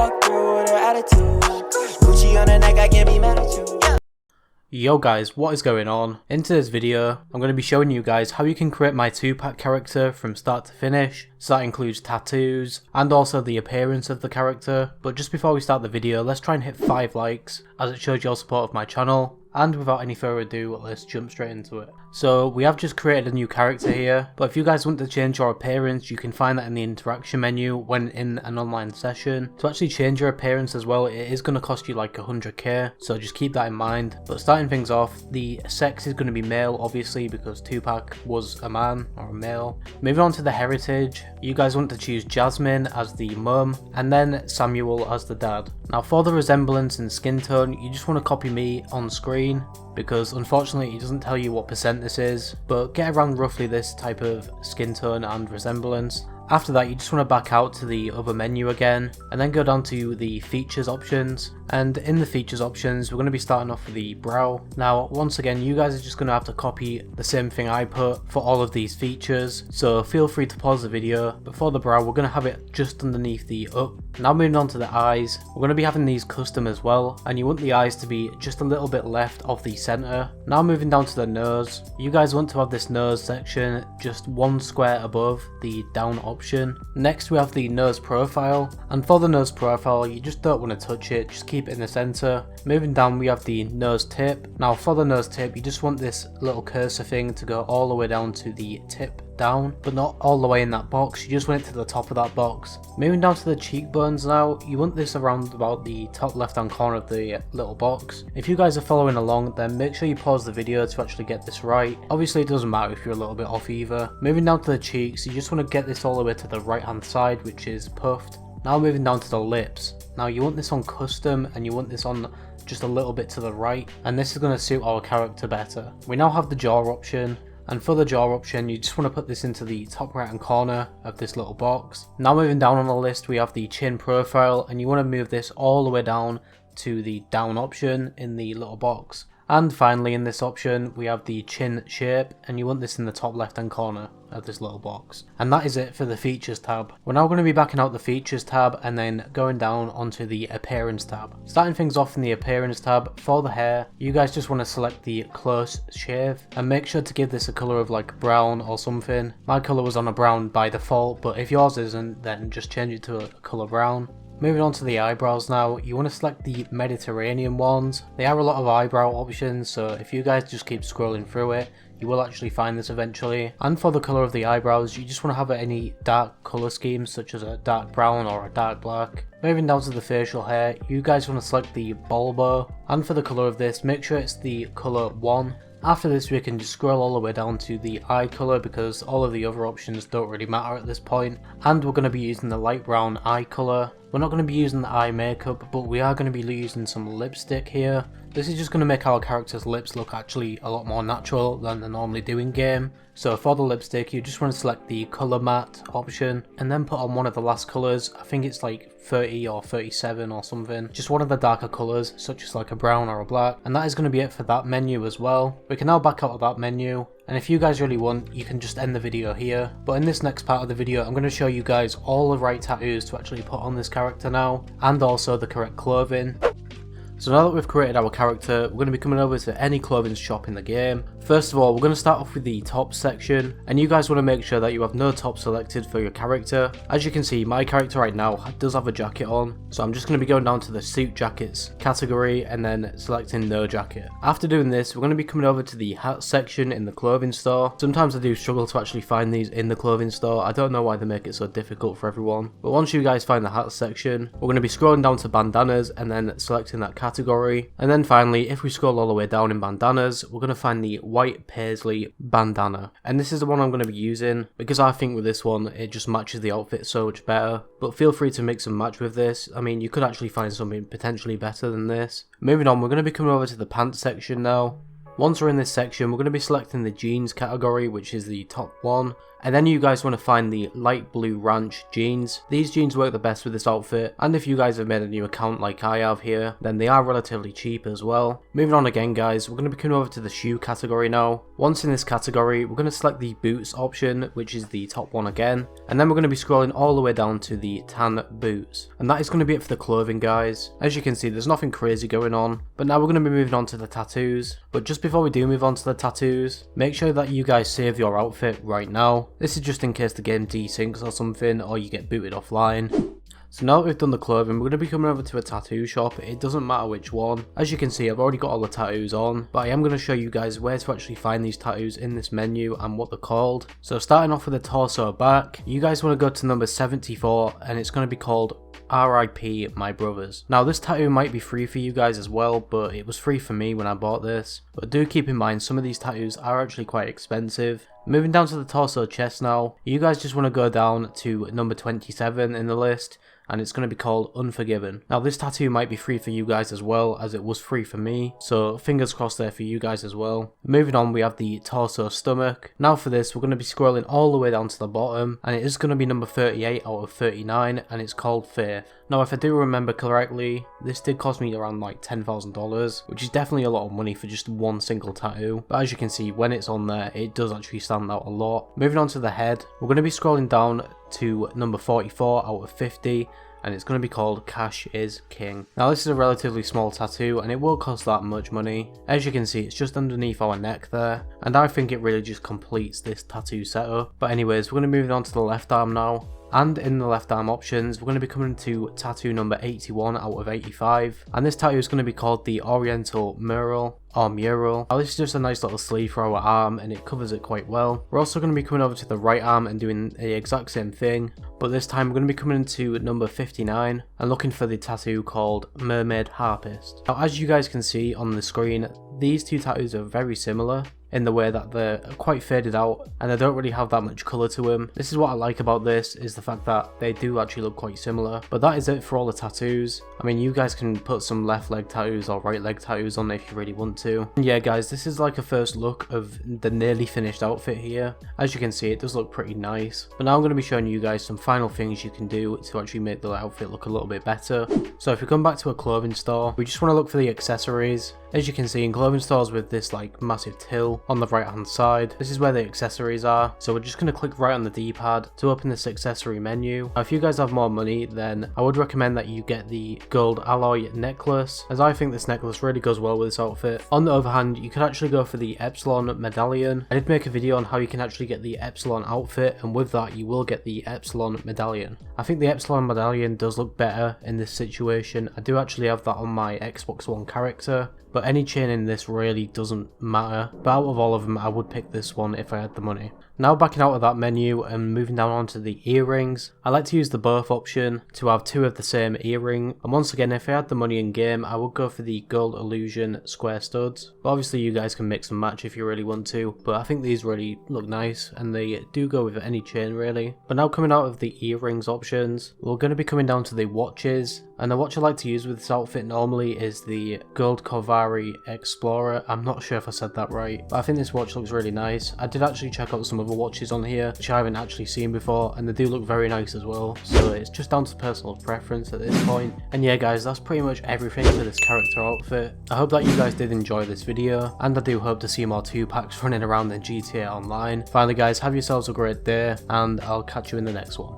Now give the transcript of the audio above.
walk through with her attitude. Gucci on the neck, I can't be mad at you. Yo guys, what is going on? In today's video, I'm going to be showing you guys how you can create my Tupac character from start to finish. So that includes tattoos and also the appearance of the character. But just before we start the video, let's try and hit 5 likes as it shows your support of my channel. And without any further ado, let's jump straight into it. So we have just created a new character here, but if you guys want to change your appearance, you can find that in the interaction menu when in an online session. To actually change your appearance as well, it is going to cost you like 100k, so just keep that in mind. But starting things off, the sex is going to be male obviously because Tupac was a man or a male. Moving on to the heritage, you guys want to choose Jasmine as the mum and then Samuel as the dad. Now for the resemblance and skin tone, you just want to copy me on screen, because unfortunately it doesn't tell you what percent this is, but get around roughly this type of skin tone and resemblance. After that, you just want to back out to the other menu again and then go down to the features options, and in the features options we're going to be starting off with the brow. Now once again, you guys are just going to have to copy the same thing I put for all of these features, so feel free to pause the video. But for the brow, we're going to have it just underneath the up. Now moving on to the eyes, we're going to be having these custom as well, and you want the eyes to be just a little bit left of the center. Now moving down to the nose, you guys want to have this nose section just one square above the down option. Next we have the nose profile, and for the nose profile you just don't want to touch it, just keep it in the center. Moving down we have the nose tip. Now for the nose tip, you just want this little cursor thing to go all the way down to the tip down, but not all the way in that box, you just want it to the top of that box. Moving down to the cheekbones now, you want this around about the top left hand corner of the little box. If you guys are following along, then make sure you pause the video to actually get this right. Obviously it doesn't matter if you're a little bit off either. Moving down to the cheeks, you just want to get this all the way to the right hand side, which is puffed. Now moving down to the lips, now you want this on custom and you want this on just a little bit to the right, and this is going to suit our character better. We now have the jaw option, and for the jaw option you just want to put this into the top right hand corner of this little box. Now moving down on the list we have the chin profile, and you want to move this all the way down to the down option in the little box. And finally in this option we have the chin shape, and you want this in the top left hand corner of this little box. And that is it for the features tab. We're now going to be backing out the features tab and then going down onto the appearance tab. Starting things off in the appearance tab, for the hair you guys just want to select the close shave and make sure to give this a colour of like brown or something. My colour was on a brown by default, but if yours isn't, then just change it to a colour brown. Moving on to the eyebrows now, you want to select the Mediterranean ones. They have a lot of eyebrow options, so if you guys just keep scrolling through it, you will actually find this eventually. And for the colour of the eyebrows, you just want to have any dark colour schemes such as a dark brown or a dark black. Moving down to the facial hair, you guys want to select the bulbo, and for the colour of this, make sure it's the colour 1. After this we can just scroll all the way down to the eye colour, because all of the other options don't really matter at this point. And we're going to be using the light brown eye colour. We're not going to be using the eye makeup, but we are going to be using some lipstick here. This is just going to make our character's lips look actually a lot more natural than they normally do in game. So for the lipstick you just want to select the colour matte option and then put on one of the last colours. I think it's like 30 or 37 or something. Just one of the darker colours such as like a brown or a black. And that is going to be it for that menu as well. We can now back out of that menu. And if you guys really want, you can just end the video here. But in this next part of the video, I'm going to show you guys all the right tattoos to actually put on this character now, and also the correct clothing. So now that we've created our character, we're going to be coming over to any clothing shop in the game. First of all, we're going to start off with the top section, and you guys want to make sure that you have no top selected for your character. As you can see, my character right now does have a jacket on, so I'm just going to be going down to the suit jackets category and then selecting no jacket. After doing this, we're going to be coming over to the hat section in the clothing store. Sometimes I do struggle to actually find these in the clothing store. I don't know why they make it so difficult for everyone. But once you guys find the hat section, we're going to be scrolling down to bandanas and then selecting that category. And then finally, if we scroll all the way down in bandanas, we're going to find the white paisley bandana, and this is the one I'm going to be using because I think with this one it just matches the outfit so much better. But feel free to mix and match with this. I mean, you could actually find something potentially better than this. Moving on, we're going to be coming over to the pants section now. Once we're in this section, we're going to be selecting the jeans category, which is the top one, And then you guys want to find the light blue ranch jeans. These jeans work the best with this outfit, and if you guys have made a new account like I have here, then they are relatively cheap as well. Moving on again guys, we're going to be coming over to the shoe category now. Once in this category, we're going to select the boots option, which is the top one again, and then we're going to be scrolling all the way down to the tan boots. And that is going to be it for the clothing guys. As you can see, there's nothing crazy going on, but now we're going to be moving on to the tattoos. But just before we do move on to the tattoos, make sure that you guys save your outfit right now. This is just in case the game desyncs or something, or you get booted offline. So now that we've done the clothing, we're going to be coming over to a tattoo shop. It doesn't matter which one. As you can see, I've already got all the tattoos on, but I am going to show you guys where to actually find these tattoos in this menu and what they're called. So starting off with the torso back, you guys want to go to number 74, and it's going to be called RIP My Brothers. Now this tattoo might be free for you guys as well, but it was free for me when I bought this. But do keep in mind, some of these tattoos are actually quite expensive. Moving down to the torso chest now, you guys just want to go down to number 27 in the list, and it's going to be called Unforgiven. Now this tattoo might be free for you guys as well, as it was free for me, so fingers crossed there for you guys as well. Moving on, we have the torso stomach. Now for this, we're going to be scrolling all the way down to the bottom, and it is going to be number 38 out of 39, and it's called Faith. Now if I do remember correctly, this did cost me around like $10,000, which is definitely a lot of money for just one single tattoo. But as you can see, when it's on there, it does actually stand out a lot. Moving on to the head, we're going to be scrolling down to number 44 out of 50, and it's going to be called Cash is King. Now this is a relatively small tattoo, and it won't cost that much money. As you can see, it's just underneath our neck there, and I think it really just completes this tattoo setup. But anyways, we're going to move on to the left arm now. And in the left arm options, we're going to be coming to tattoo number 81 out of 85, and this tattoo is going to be called the Oriental Mural. Now this is just a nice little sleeve for our arm, and it covers it quite well. We're also going to be coming over to the right arm and doing the exact same thing, but this time we're going to be coming into number 59 and looking for the tattoo called Mermaid Harpist. Now as you guys can see on the screen, these two tattoos are very similar in the way that they're quite faded out and they don't really have that much colour to them. This is what I like about this, is the fact that they do actually look quite similar. But that is it for all the tattoos. I mean, you guys can put some left leg tattoos or right leg tattoos on if you really want to. And yeah guys, this is like a first look of the nearly finished outfit here. As you can see, it does look pretty nice. But now I'm going to be showing you guys some final things you can do to actually make the outfit look a little bit better. So if we come back to a clothing store, we just want to look for the accessories. As you can see in clothing stores with this like massive till on the right hand side, this is where the accessories are. So we're just going to click right on the D-pad to open this accessory menu. Now if you guys have more money, then I would recommend that you get the gold alloy necklace, as I think this necklace really goes well with this outfit. On the other hand, you could actually go for the Epsilon medallion. I did make a video on how you can actually get the Epsilon outfit, and with that you will get the Epsilon medallion. I think the Epsilon medallion does look better in this situation. I do actually have that on my Xbox One character, but any chain in this really doesn't matter. But out of all of them, I would pick this one if I had the money. Now backing out of that menu and moving down onto the earrings, I like to use the both option to have two of the same earring. And once again, if I had the money in game, I would go for the gold illusion square studs. But obviously you guys can mix and match if you really want to. But I think these really look nice, and they do go with any chain really. But now coming out of the earrings options, we're going to be coming down to the watches. And the watch I like to use with this outfit normally is the Gold Corvari Explorer. I'm not sure if I said that right, but I think this watch looks really nice. I did actually check out some other watches on here, which I haven't actually seen before, and they do look very nice as well. So it's just down to personal preference at this point. And yeah guys, that's pretty much everything for this character outfit. I hope that you guys did enjoy this video, and I do hope to see more Tupacs running around in GTA Online. Finally guys, have yourselves a great day, and I'll catch you in the next one.